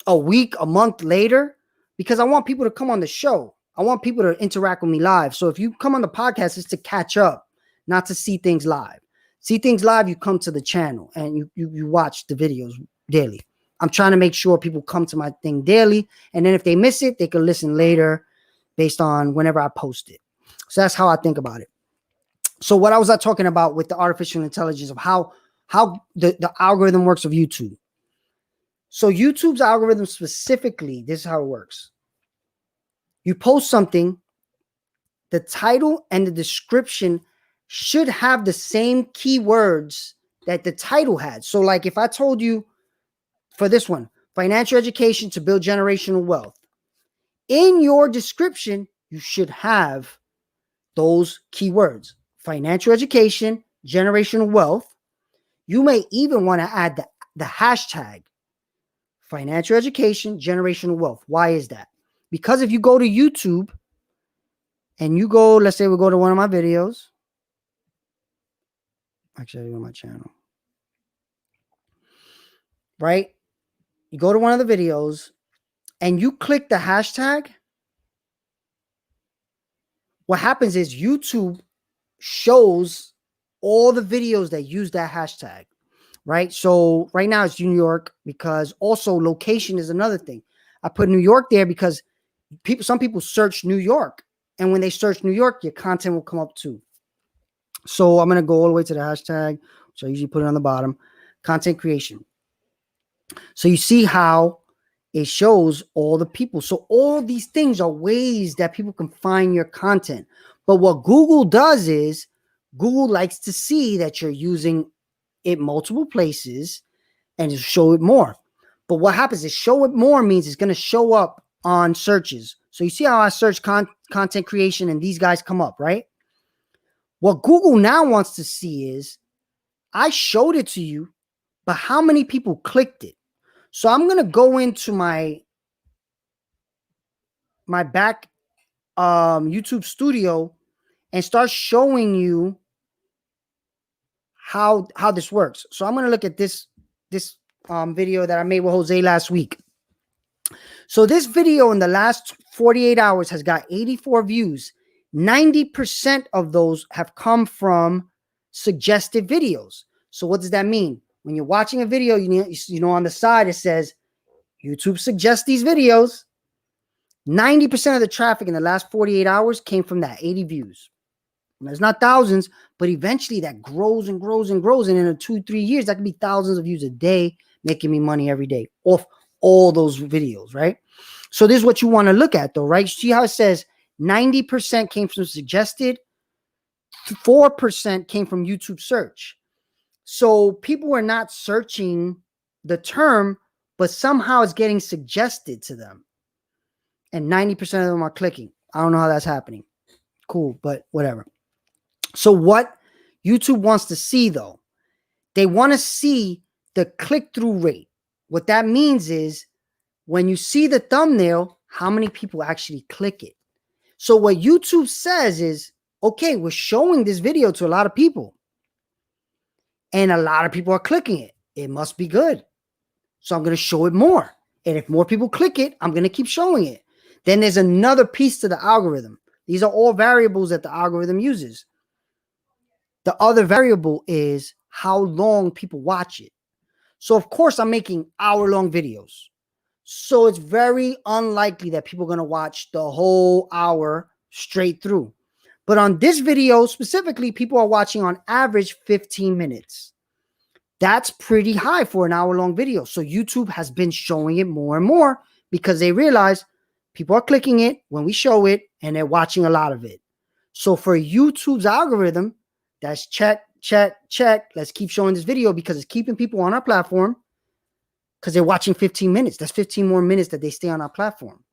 a week, a month later, because I want people to come on the show. I want people to interact with me live. So if you come on the podcast, it's to catch up, not to see things live. See things live, you come to the channel and you watch the videos daily. I'm trying to make sure people come to my thing daily. And then if they miss it, they can listen later based on whenever I post it. So that's how I think about it. So what was I talking about with the artificial intelligence of how the algorithm works of YouTube? So YouTube's algorithm specifically, this is how it works. You post something, the title and the description should have the same keywords that the title had. So like if I told you for this one, financial education to build generational wealth, in your description, you should have those keywords: financial education, generational wealth. You may even want to add the hashtag financial education, generational wealth. Why is that? Because if you go to YouTube and you go, let's say we go to one of my videos. Actually, I go to my channel. Right? You go to one of the videos and you click the hashtag. What happens is YouTube shows all the videos that use that hashtag, right? So right now it's New York, because also location is another thing. I put New York there because some people search New York, and when they search New York, your content will come up too. So I'm going to go all the way to the hashtag. So I usually put it on the bottom, content creation. So you see how it shows all the people. So all these things are ways that people can find your content. But what Google does is Google likes to see that you're using it multiple places and just show it more. But what happens is show it more means it's going to show up on searches. So you see how I search content creation and these guys come up, right? What Google now wants to see is I showed it to you, but how many people clicked it? So I'm going to go into my back YouTube studio and start showing you how this works. So I'm going to look at this video that I made with Jose last week. So this video in the last 48 hours has got 84 views. 90% of those have come from suggested videos. So what does that mean? When you're watching a video, you know on the side it says YouTube suggests these videos. 90% of the traffic in the last 48 hours came from that 80 views. And there's not thousands, but eventually that grows and grows and grows. And in 2-3 years, that could be thousands of views a day, making me money every day off all those videos, right? So this is what you want to look at though, right? See how it says 90% came from suggested, 4% came from YouTube search. So people were not searching the term, but somehow it's getting suggested to them. And 90% of them are clicking. I don't know how that's happening. Cool, but whatever. So what YouTube wants to see though, they want to see the click-through rate. What that means is when you see the thumbnail, how many people actually click it. So what YouTube says is, okay, we're showing this video to a lot of people and a lot of people are clicking it. It must be good. So I'm going to show it more. And if more people click it, I'm going to keep showing it. Then there's another piece to the algorithm. These are all variables that the algorithm uses. The other variable is how long people watch it. So of course I'm making hour-long videos. So it's very unlikely that people are going to watch the whole hour straight through. But on this video specifically, people are watching on average 15 minutes. That's pretty high for an hour-long video. So YouTube has been showing it more and more because they realize people are clicking it when we show it and they're watching a lot of it. So for YouTube's algorithm, that's check, check, check. Let's keep showing this video because it's keeping people on our platform because they're watching 15 minutes. That's 15 more minutes that they stay on our platform.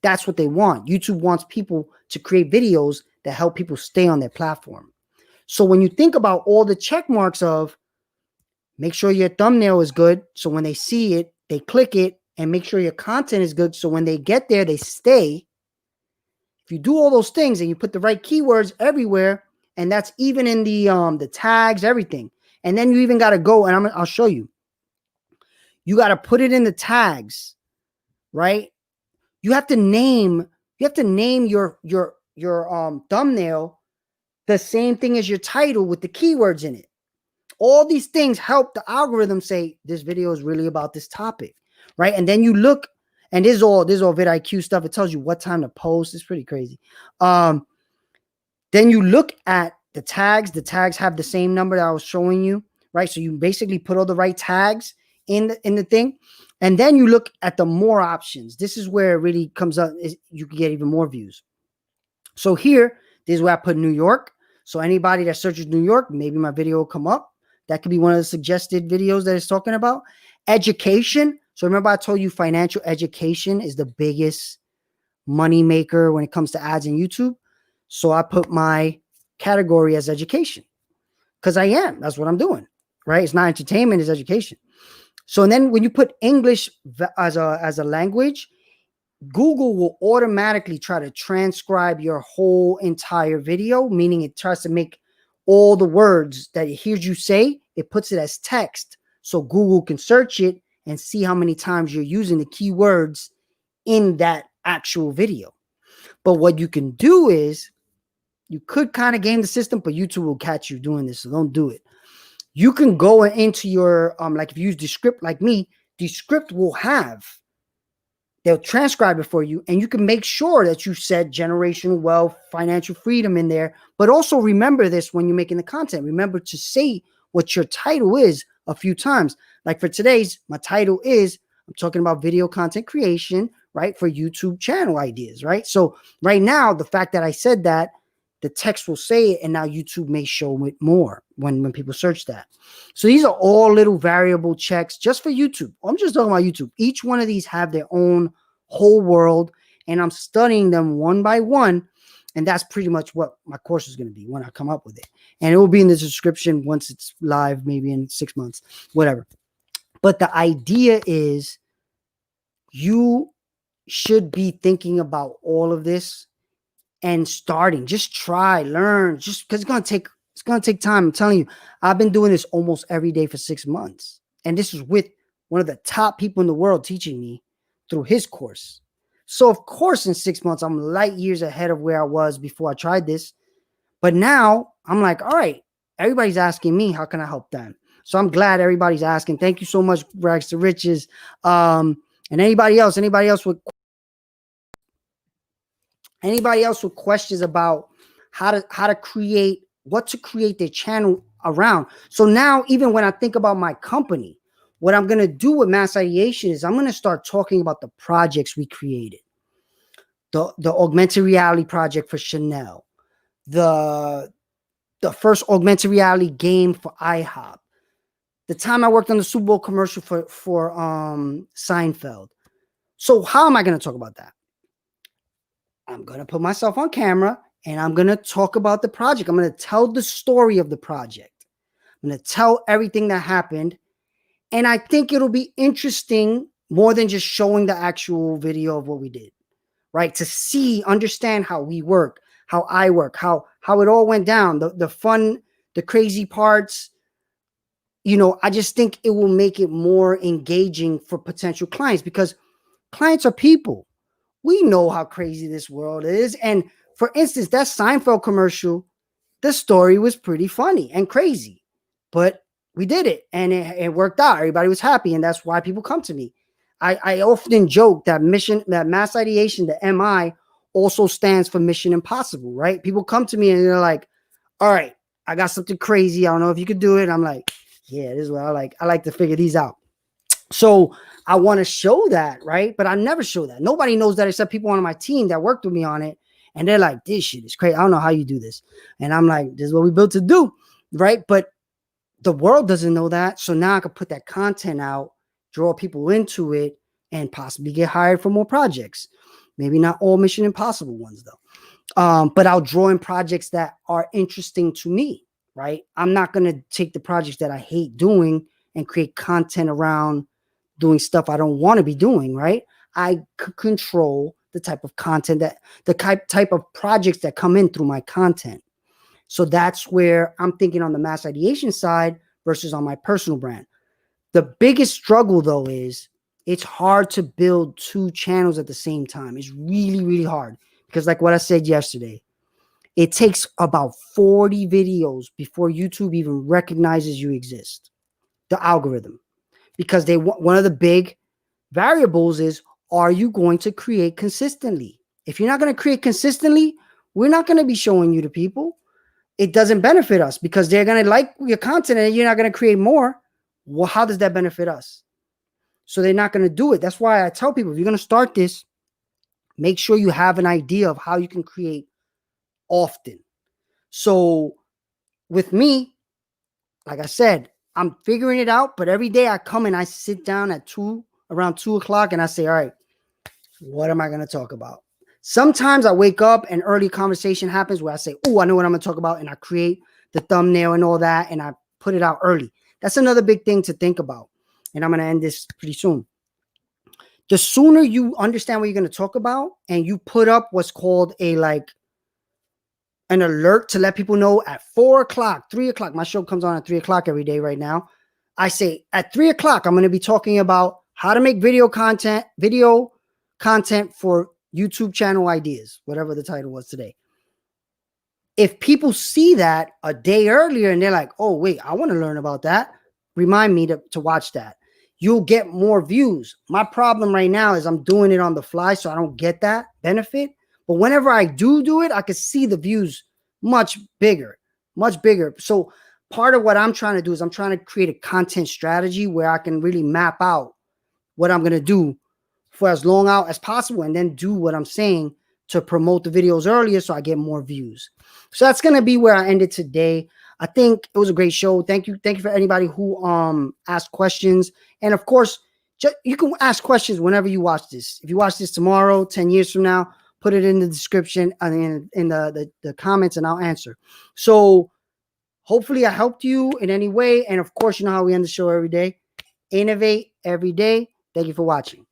That's what they want. YouTube wants people to create videos that help people stay on their platform. So when you think about all the check marks of make sure your thumbnail is good, so when they see it, they click it, and make sure your content is good, so when they get there, they stay. If you do all those things and you put the right keywords everywhere, and that's even in the tags, everything, and then you even got to go, and I'll show you. You got to put it in the tags, right? You have to name your thumbnail the same thing as your title with the keywords in it. All these things help the algorithm say this video is really about this topic, right? And then you look, and this is all vidIQ stuff. It tells you what time to post. It's pretty crazy. Then you look at the tags. The tags have the same number that I was showing you, right? So you basically put all the right tags in the thing, and then you look at the more options. This is where it really comes up. You can get even more views. So here, this is where I put New York. So anybody that searches New York, maybe my video will come up. That could be one of the suggested videos that it's talking about. Education. So remember I told you financial education is the biggest money maker when it comes to ads in YouTube. So I put my category as education because I am. That's what I'm doing, right? It's not entertainment, it's education. So and then when you put English as a language, Google will automatically try to transcribe your whole entire video, meaning it tries to make all the words that it hears you say, it puts it as text. So Google can search it and see how many times you're using the keywords in that actual video. But what you can do is you could kind of game the system, but YouTube will catch you doing this. So don't do it. You can go into your, like if you use Descript like me, Descript will have, they'll transcribe it for you, and you can make sure that you said generational wealth, financial freedom in there. But also remember this when you're making the content. Remember to say what your title is a few times. Like for today's, my title is, I'm talking about video content creation, right? For YouTube channel ideas, right? So right now, the fact that I said that, the text will say it, and now YouTube may show it more when people search that. So these are all little variable checks just for YouTube. I'm just talking about YouTube. Each one of these have their own whole world, and I'm studying them one by one. And that's pretty much what my course is going to be when I come up with it. And it will be in the description once it's live, maybe in 6 months, whatever. But the idea is you should be thinking about all of this and starting. Just try, learn, just because it's gonna take time. I'm telling you, I've been doing this almost every day for 6 months. And this is with one of the top people in the world teaching me through his course. So of course, in 6 months, I'm light years ahead of where I was before I tried this. But now I'm like, all right, everybody's asking me, how can I help them? So I'm glad everybody's asking. Thank you so much, Rags to Riches. And anybody else with questions about how to create, what to create their channel around. So now, even when I think about my company, what I'm going to do with Mass Ideation is I'm going to start talking about the projects we created. The augmented reality project for Chanel, the first augmented reality game for IHOP, the time I worked on the Super Bowl commercial for Seinfeld. So how am I going to talk about that? I'm going to put myself on camera and I'm going to talk about the project. I'm going to tell the story of the project. I'm going to tell everything that happened. And I think it'll be interesting more than just showing the actual video of what we did, right? To see, understand how we work, how I work, how it all went down, the fun, the crazy parts. I just think it will make it more engaging for potential clients, because clients are people. We know how crazy this world is. And for instance, that Seinfeld commercial, the story was pretty funny and crazy, but we did it and it worked out. Everybody was happy. And that's why people come to me. I often joke that Mass Ideation, the MI, also stands for Mission Impossible, right? People come to me and they're like, all right, I got something crazy. I don't know if you could do it. I'm like, yeah, this is what I like. I like to figure these out. So I want to show that, right? But I never show that. Nobody knows that except people on my team that worked with me on it. And they're like, this shit is crazy. I don't know how you do this. And I'm like, this is what we built to do, right? But the world doesn't know that. So now I can put that content out, draw people into it, and possibly get hired for more projects. Maybe not all Mission Impossible ones, though. But I'll draw in projects that are interesting to me, right? I'm not going to take the projects that I hate doing and create content around doing stuff I don't want to be doing, right? I could control the type of content the type of projects that come in through my content. So that's where I'm thinking on the Mass Ideation side versus on my personal brand. The biggest struggle, though, is it's hard to build two channels at the same time. It's really, really hard because, like what I said yesterday, it takes about 40 videos before YouTube even recognizes you exist, the algorithm, because one of the big variables is, are you going to create consistently? If you're not going to create consistently, we're not going to be showing you to people. It doesn't benefit us because they're going to like your content and you're not going to create more. Well, how does that benefit us? So they're not going to do it. That's why I tell people, if you're going to start this, make sure you have an idea of how you can create often. So with me, like I said, I'm figuring it out, but every day I come and I sit down at around 2:00 and I say, all right, what am I going to talk about? Sometimes I wake up and early conversation happens where I say, oh, I know what I'm going to talk about. And I create the thumbnail and all that. And I put it out early. That's another big thing to think about. And I'm going to end this pretty soon. The sooner you understand what you're going to talk about and you put up what's called an alert to let people know at 4:00, 3:00. My show comes on at 3:00 every day right now. I say at 3:00, I'm going to be talking about how to make video content for YouTube channel ideas, whatever the title was today. If people see that a day earlier and they're like, oh, wait, I want to learn about that, remind me to watch that. You'll get more views. My problem right now is I'm doing it on the fly, so I don't get that benefit. But whenever I do it, I can see the views much bigger. So part of what I'm trying to do is I'm trying to create a content strategy where I can really map out what I'm going to do for as long out as possible and then do what I'm saying to promote the videos earlier so I get more views. So that's going to be where I ended today. I think it was a great show. Thank you for anybody who asked questions. And of course, you can ask questions whenever you watch this. If you watch this tomorrow, 10 years from now, put it in the description and in the comments and I'll answer. So hopefully I helped you in any way. And of course, you know how we end the show every day. Innovate every day. Thank you for watching.